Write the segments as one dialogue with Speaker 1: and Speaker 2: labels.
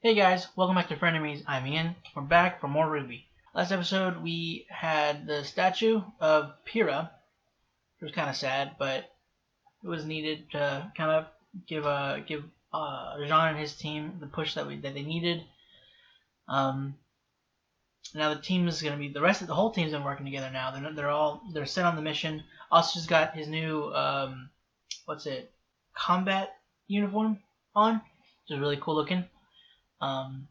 Speaker 1: Hey guys, welcome back to Frenemies. I'm Ian. We're back for more RWBY. Last episode we had the statue of Pyrrha. It was kind of sad, but it was needed to kind of give Jean and his team the push that they needed. Now the team is gonna be the whole team's been working together now. They're set on the mission. Oscar's got his new combat uniform on, which is really cool looking. I'm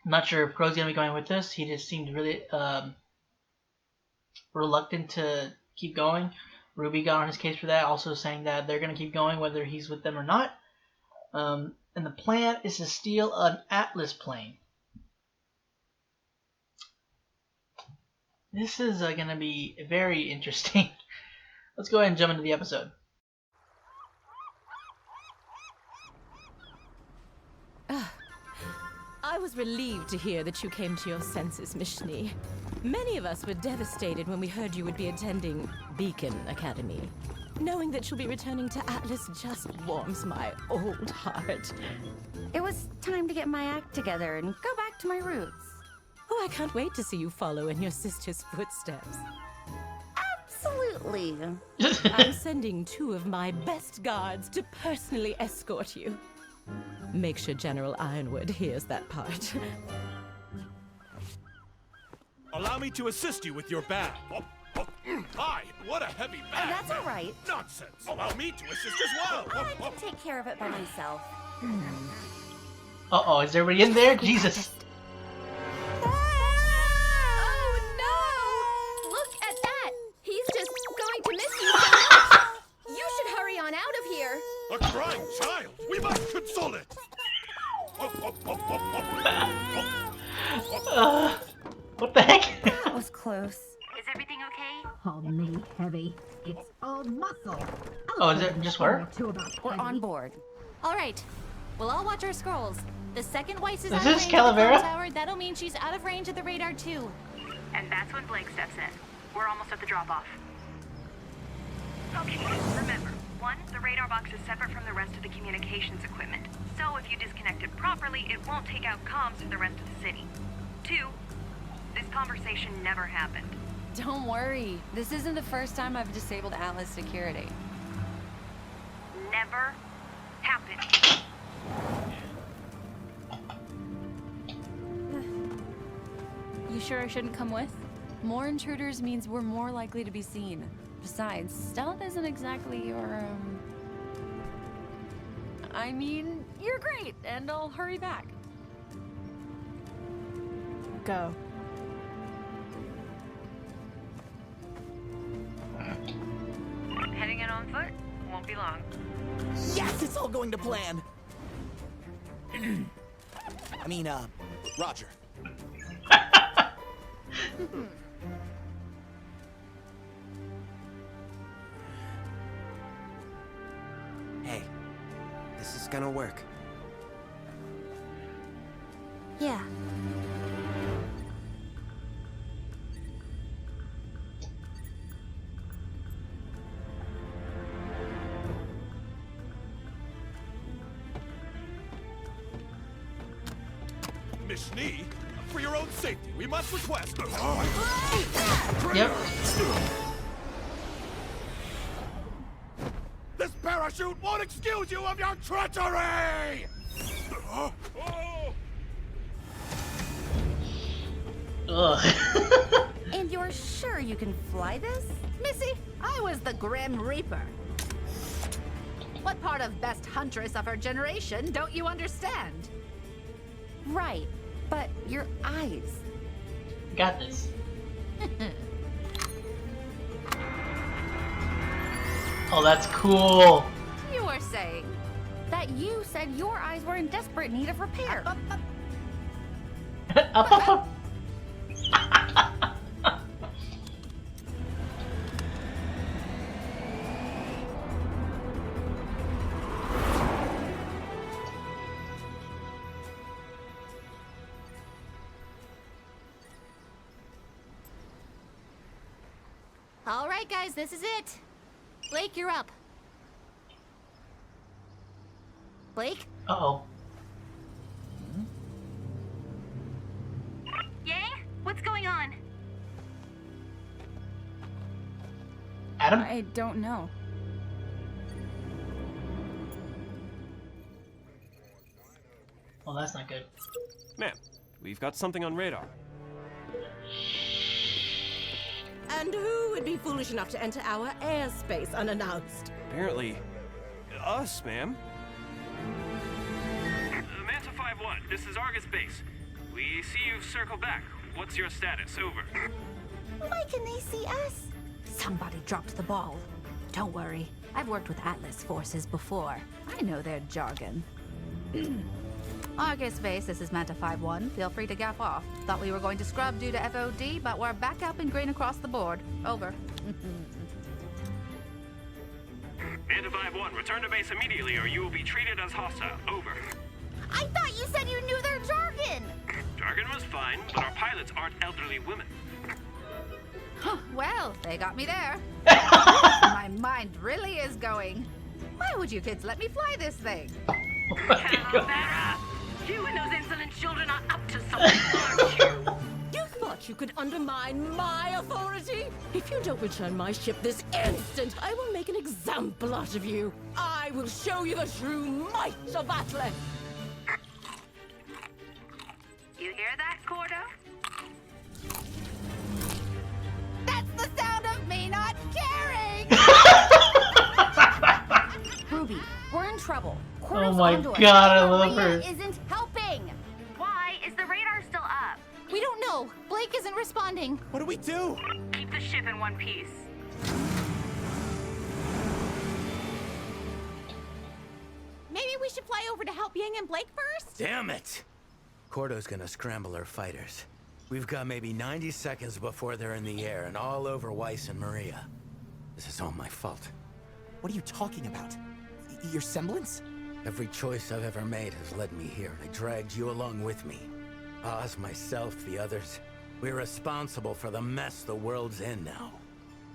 Speaker 1: not sure if Crow's gonna be going with this. He just seemed really reluctant to keep going. RWBY got on his case for that, also saying that they're gonna keep going whether he's with them or not. And the plan is to steal an Atlas plane. This is gonna be very interesting. Let's go ahead and jump into the episode.
Speaker 2: I was relieved to hear that you came to your senses, Mishni. Many of us were devastated when we heard you would be attending Beacon Academy. Knowing that you'll be returning to Atlas just warms my old heart.
Speaker 3: It was time to get my act together and go back to my roots.
Speaker 2: Oh, I can't wait to see you follow in your sister's footsteps.
Speaker 3: Absolutely.
Speaker 2: I'm sending 2 of my best guards to personally escort you. Make sure General Ironwood hears that part.
Speaker 4: Allow me to assist you with your bag. Hi, what a heavy bag.
Speaker 3: Oh, that's all right.
Speaker 4: Nonsense. Allow me to assist as well.
Speaker 3: I can take care of it by myself.
Speaker 1: Uh-oh, is everybody in there? Jesus.
Speaker 3: Oh, no! Look at that! He's just going to miss you so much! You should hurry on out of here!
Speaker 4: A crying child! We must console it!
Speaker 1: What the heck?
Speaker 3: That was close.
Speaker 5: Is everything okay?
Speaker 6: Call me heavy. It's all muscle.
Speaker 1: Oh, is it just her?
Speaker 3: We're on board.
Speaker 5: All right. We'll all watch our scrolls. The second Weiss is
Speaker 1: Is
Speaker 5: out of
Speaker 1: this
Speaker 5: range of the
Speaker 1: Calavera?
Speaker 5: phone tower, that'll mean she's out of range of the radar too. And that's when Blake steps in. We're almost at the drop-off. Okay, remember, 1, the radar box is separate from the rest of the communications equipment. So if you disconnect it properly, it won't take out comms for the rest of the city. 2, this conversation never happened.
Speaker 3: Don't worry. This isn't the first time I've disabled Atlas security.
Speaker 5: Never happened.
Speaker 3: You sure I shouldn't come with? More intruders means we're more likely to be seen. Besides, stealth isn't exactly your, I mean, you're great, and I'll hurry back. Go.
Speaker 5: Heading in on foot? Won't be long.
Speaker 7: Yes, it's all going to plan. I mean, Roger.
Speaker 8: Hey, this is gonna work.
Speaker 3: Yeah.
Speaker 4: Mishni, for your own safety, we must request.
Speaker 1: Yep.
Speaker 4: This parachute won't excuse you of your treachery!
Speaker 1: Ugh.
Speaker 3: And you're sure you can fly this?
Speaker 6: Missy, I was the Grim Reaper. What part of best huntress of her generation don't you understand?
Speaker 3: Right, but your eyes.
Speaker 1: Got this. Oh, that's cool.
Speaker 6: You were saying.
Speaker 3: That you said your eyes were in desperate need of repair.
Speaker 1: Up, up, up.
Speaker 5: All right, guys, this is it. Blake, you're up. Blake?
Speaker 1: Uh-oh. Adam?
Speaker 3: I don't know.
Speaker 1: Well, that's not good.
Speaker 9: Ma'am, we've got something on radar.
Speaker 2: And who would be foolish enough to enter our airspace unannounced?
Speaker 9: Apparently, us, ma'am.
Speaker 10: Manta 5-1, this is Argus Base. We see you've circled back. What's your status? Over.
Speaker 6: Why can they see us? Somebody dropped the ball. Don't worry. I've worked with Atlas forces before. I know their jargon. Argus Base, this is Manta 5-1. Feel free to gaff off. Thought we were going to scrub due to FOD, but we're back up and green across the board. Over.
Speaker 10: Manta 5-1, return to base immediately or you will be treated as hostile. Over.
Speaker 6: I thought you said you knew their jargon!
Speaker 10: Jargon was fine, but our pilots aren't elderly women.
Speaker 6: Well, they got me there. My mind really is going. Why would you kids let me fly this thing?
Speaker 5: Calavera! You and those insolent children are up to something, aren't you?
Speaker 2: You thought you could undermine my authority? If you don't return my ship this instant, I will make an example out of you. I will show you the true might of Atlas.
Speaker 5: You hear that, Cordo?
Speaker 6: That's the sound of me not caring!
Speaker 3: Ruby, we're in trouble.
Speaker 1: Oh my god, I love her.
Speaker 3: Isn't helping.
Speaker 5: Why is the radar still up?
Speaker 3: We don't know. Blake isn't responding.
Speaker 7: What do we do?
Speaker 5: Keep the ship in one piece.
Speaker 3: Maybe we should fly over to help Yang and Blake first?
Speaker 11: Damn it! Cordo's gonna scramble our fighters. We've got maybe 90 seconds before they're in the air and all over Weiss and Maria. This is all my fault.
Speaker 7: What are you talking about? Your semblance?
Speaker 11: Every choice I've ever made has led me here, and I dragged you along with me. Oz, myself, the others. We're responsible for the mess the world's in now.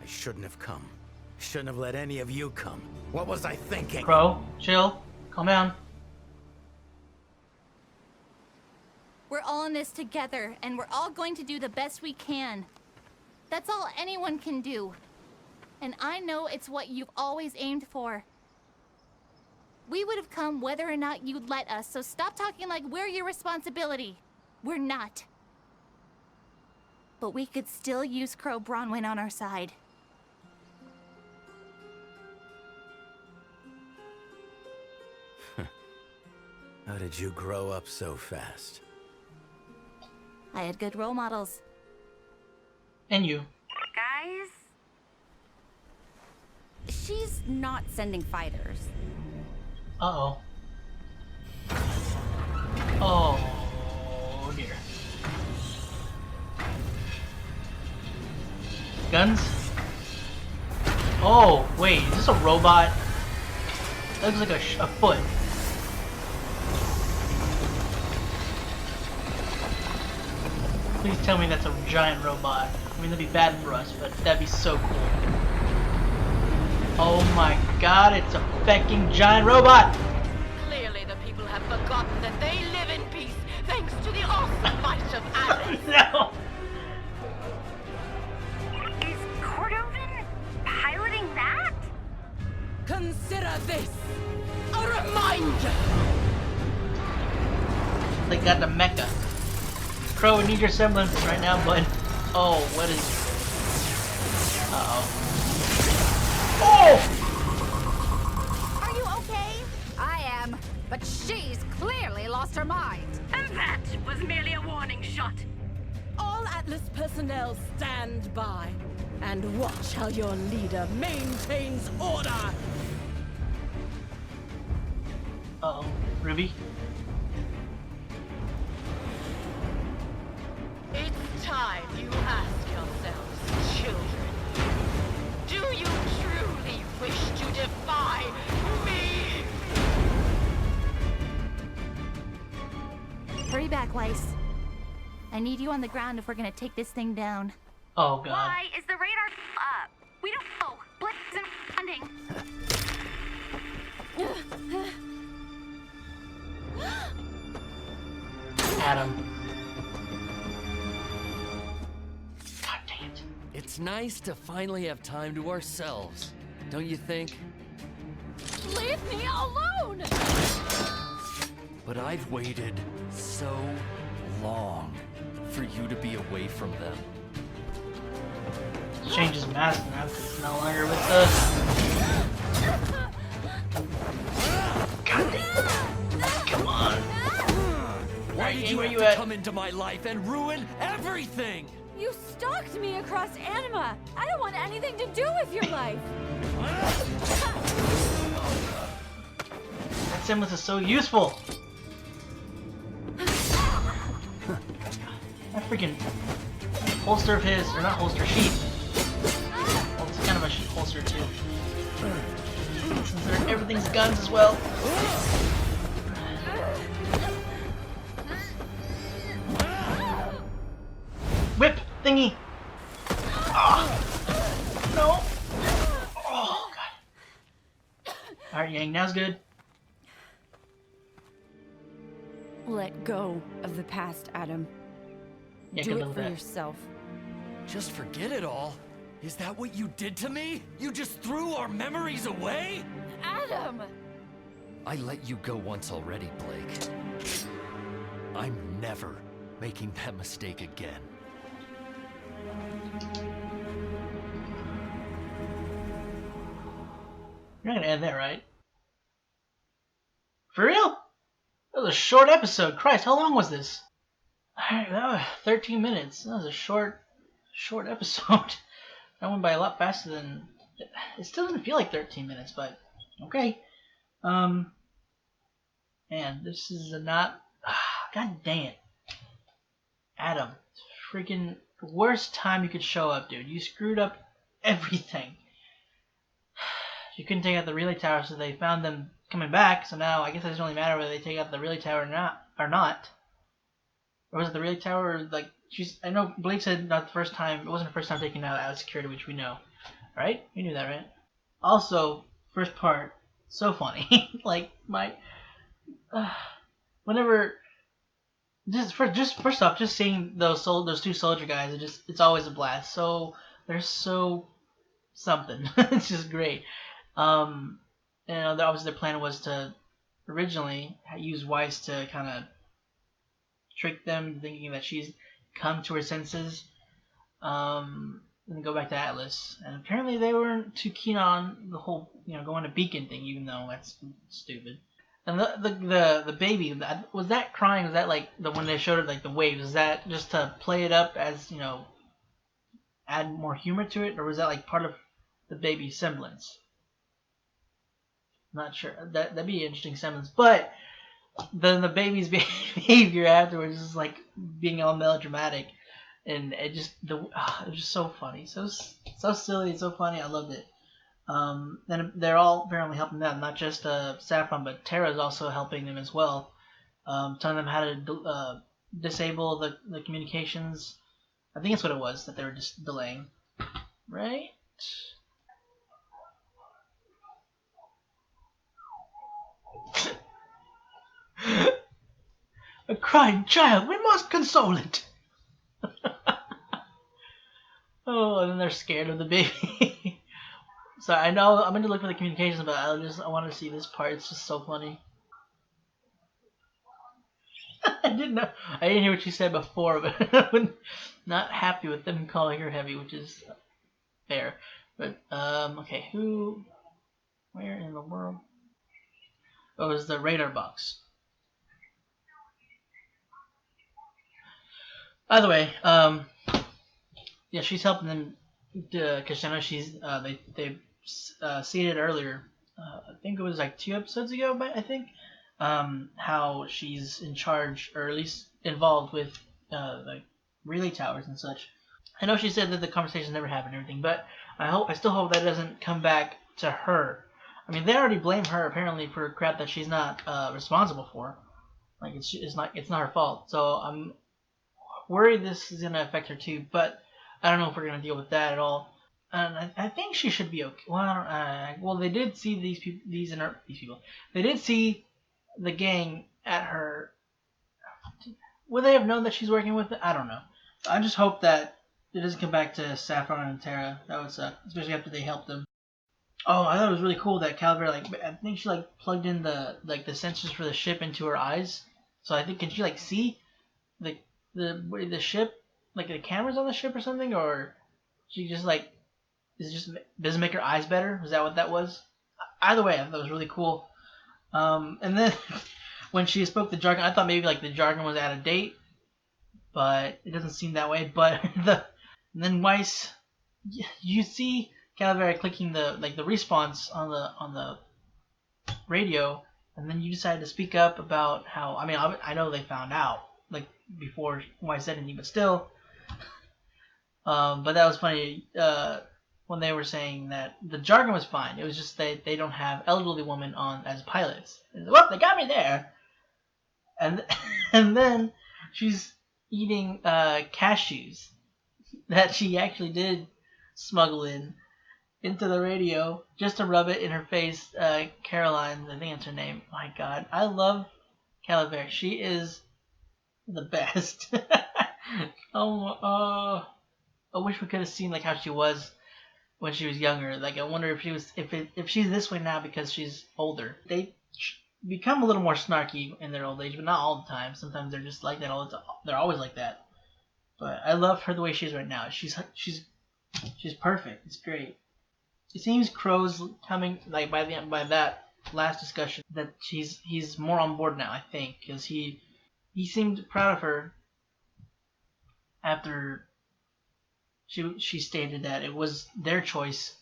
Speaker 11: I shouldn't have come. Shouldn't have let any of you come. What was I thinking?
Speaker 1: Bro, chill. Calm down.
Speaker 3: We're all in this together, and we're all going to do the best we can. That's all anyone can do. And I know it's what you've always aimed for. We would have come whether or not you'd let us, so stop talking like we're your responsibility. We're not. But we could still use Crow Bronwyn on our side.
Speaker 11: How did you grow up so fast?
Speaker 3: I had good role models.
Speaker 1: And you.
Speaker 5: Guys?
Speaker 3: She's not sending fighters.
Speaker 1: Uh-oh. Oh, dear. Guns? Oh, wait, is this a robot? That looks like a foot. Please tell me that's a giant robot. I mean, that'd be bad for us, but that'd be so cool. Oh my god, it's a fecking giant robot!
Speaker 2: Clearly the people have forgotten that they live in peace thanks to the awesome might of Atlas.
Speaker 1: No!
Speaker 5: Is Cordovin piloting that?
Speaker 2: Consider this a reminder.
Speaker 1: They got the mecha. Crow, we need your semblance right now, bud. Oh, what is... Uh-oh. Oh!
Speaker 6: Are you okay? I am, but she's clearly lost her mind.
Speaker 5: And that was merely a warning shot.
Speaker 2: All Atlas personnel stand by and watch how your leader maintains order.
Speaker 1: Uh-oh. Ruby?
Speaker 2: It's time you ask yourselves, children. Do you truly wish to defy me?
Speaker 3: Hurry back, Weiss. I need you on the ground if we're gonna take this thing down.
Speaker 1: Oh god.
Speaker 5: Why is the radar up? We don't know. Blake isn't responding.
Speaker 1: Adam. God dang it.
Speaker 12: It's nice to finally have time to ourselves, don't you think?
Speaker 6: Leave me alone!
Speaker 12: But I've waited so long for you to be away from them.
Speaker 1: Change his mask now because he's no longer with us. God damn. Come on.
Speaker 12: Why did you have to come into my life and ruin everything?
Speaker 6: You stalked me across Anima. I don't want anything to do with your life.
Speaker 1: That Simless is so useful. That freaking holster of his, or not holster, sheath. Well, it's kind of a holster too. Since everything's guns as well. Whip thingy. Oh. No. Oh god. All right, Yang, now's good.
Speaker 6: Let go of the past, Adam.
Speaker 1: Yeah,
Speaker 6: do it for yourself.
Speaker 12: Just forget it all? Is that what you did to me? You just threw our memories away?
Speaker 6: Adam!
Speaker 12: I let you go once already, Blake. I'm never making that mistake again.
Speaker 1: You're not gonna end there, right? For real? That was a short episode. Christ, how long was this? Alright, that was 13 minutes. That was a short episode. That went by a lot faster than... It still didn't feel like 13 minutes, but... Okay. And this is not... God dang it. Adam. Freaking worst time you could show up, dude. You screwed up everything. You couldn't take out the relay tower, so they found them coming back, so now I guess it doesn't really matter whether they take out the relay tower or not. Or was it the relay tower, or like, I know Blake said not the first time, it wasn't the first time taking out security, which we know. Right? You knew that, right? Also, first part, so funny. Like, whenever, first off, just seeing those two soldier guys, it's always a blast. So, they're so something. It's just great. Obviously their plan was to originally use Weiss to kind of trick them, thinking that she's come to her senses, and go back to Atlas. And apparently they weren't too keen on the whole, going to Beacon thing, even though that's stupid. And the baby, was that crying? Was that like when they showed it, like the waves? Was that just to play it up as add more humor to it, or was that like part of the baby's semblance? Not sure. That'd be an interesting semblance. But then the baby's behavior afterwards is like being all melodramatic, and it was just so funny, so silly and so funny. I loved it. Then they're all apparently helping them, not just Saffron, but Terra's also helping them as well, telling them how to disable the communications. I think that's what it was that they were just delaying, right? A crying child, we must console it. Oh, and then they're scared of the baby. So I know I'm going to look for the communications, but I want to see this part. It's just so funny. I didn't hear what she said before, but I'm not happy with them calling her heavy, which is fair. But okay, where in the world? Oh, it was the radar box. By the way, yeah, she's helping them because I know they seen it earlier. I think it was like 2 episodes ago, but I think how she's in charge, or at least involved with like relay towers and such. I know she said that the conversation never happened and everything, but I still hope that doesn't come back to her. I mean, they already blame her apparently for crap that she's not responsible for. Like it's not her fault. So I'm worried this is gonna affect her too. But I don't know if we're gonna deal with that at all. And I think she should be okay. Well, they did see these people. They did see the gang at her. Would they have known that she's working with it? I don't know. I just hope that it doesn't come back to Saffron and Terra. That would suck, especially after they helped them. Oh, I thought it was really cool that Calavera, like, I think she like plugged in the sensors for the ship into her eyes. So I think, can she like see the ship, like the cameras on the ship or something, or she just like doesn't make her eyes better? Was that what that was? Either way, I thought it was really cool. And then when she spoke the jargon, I thought maybe like the jargon was out of date, but it doesn't seem that way. But and then Weiss, you see Calavera clicking the response on the radio, and then you decided to speak up about how, I mean, I know they found out like before Weiss said anything, but still. But that was funny when they were saying that the jargon was fine. It was just they don't have elderly women on as pilots. Well, they got me there. And and then she's eating cashews that she actually did smuggle into the radio just to rub it in her face. Caroline, I think that's her name. My God, I love Calavera. She is the best. I wish we could have seen like how she was when she was younger. Like, I wonder if if she's this way now because she's older. They become a little more snarky in their old age, but not all the time. Sometimes they're just like that all the time. They're always like that. But I love her the way she is right now. She's perfect. It's great. It seems Crow's coming, like, by that last discussion, that he's more on board now, I think, because he seemed proud of her after she stated that it was their choice.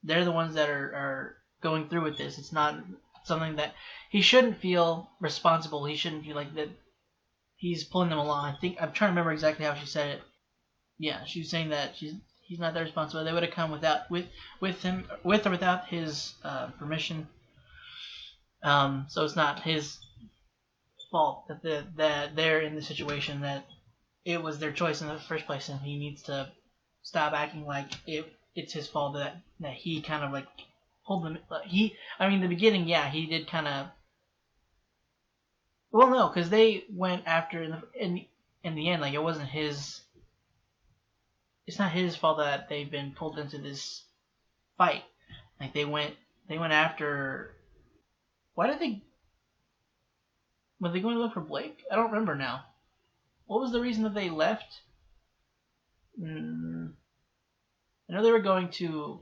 Speaker 1: They're the ones that are going through with this. It's not something that he shouldn't feel responsible. He shouldn't feel like that he's pulling them along. I think I'm trying to remember exactly how she said it. Yeah, she was saying that he's not that responsible. They would have come with him with or without his permission. So it's not his fault that they're in the situation, that it was their choice in the first place, and he needs to stop acting like it's his fault that he kind of like pulled them. In the beginning, yeah, he did kind of. Well, no, because they went after in the end, like, it wasn't his. It's not his fault that they've been pulled into this fight. Like, they went after. Why did they? Were they going to look for Blake? I don't remember now. What was the reason that they left? I know they were going to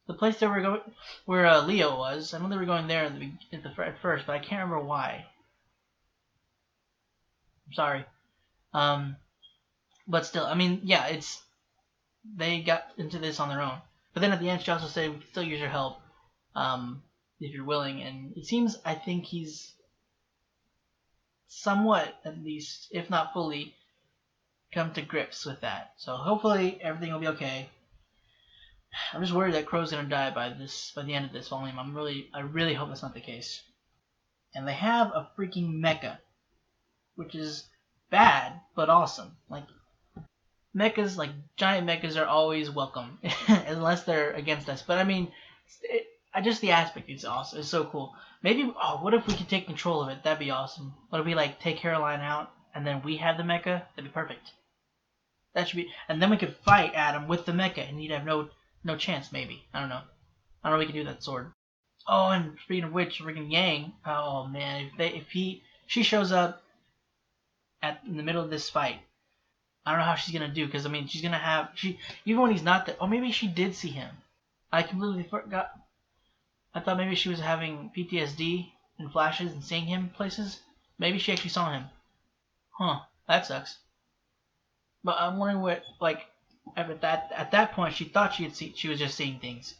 Speaker 1: the place they were going, where Leo was. I know they were going there at first, but I can't remember why. I'm sorry. But still, I mean, yeah, they got into this on their own. But then at the end, she also said we can still use your help. If you're willing, and it seems, I think he's somewhat, at least, if not fully, come to grips with that. So hopefully everything will be okay. I'm just worried that Crow's gonna die by the end of this volume. I really hope that's not the case. And they have a freaking mecha, which is bad but awesome. Like, mechas, like giant mechas, are always welcome unless they're against us. But I mean, just the aspect is awesome. It's so cool. Maybe, what if we could take control of it? That'd be awesome. What if we like take Caroline out and then we have the mecha? That'd be perfect. That should be, and then we could fight Adam with the mecha, and he'd have no chance. Maybe, I don't know. I don't know if we can do that sword. Oh, and speaking of which, freaking Yang. Oh man, she shows up in the middle of this fight. I don't know how she's gonna do, because I mean, she's gonna have even when he's not there. Oh, maybe she did see him. I completely forgot. I thought maybe she was having PTSD and flashes and seeing him places. Maybe she actually saw him. Huh, that sucks. But I'm wondering what, like, at that point, she thought she was just seeing things.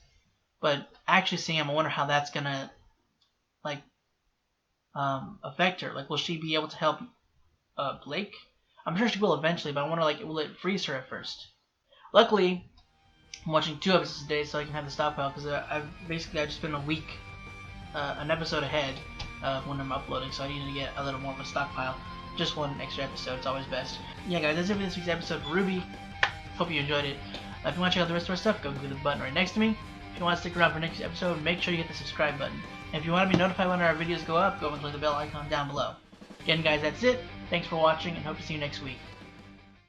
Speaker 1: But actually seeing him, I wonder how that's gonna, like, affect her. Like, will she be able to help Blake? I'm sure she will eventually, but I wonder, like, will it freeze her at first? Luckily, I'm watching 2 episodes a day, so I can have the stockpile, because I've just been a week, an episode ahead of when I'm uploading, so I need to get a little more of a stockpile. Just one extra episode, it's always best. Yeah, guys, that's it for this week's episode of RWBY. Hope you enjoyed it. If you want to check out the rest of our stuff, go to the button right next to me. If you want to stick around for next episode, make sure you hit the subscribe button. And if you want to be notified when our videos go up, go and click the bell icon down below. Again guys, that's it. Thanks for watching and hope to see you next week.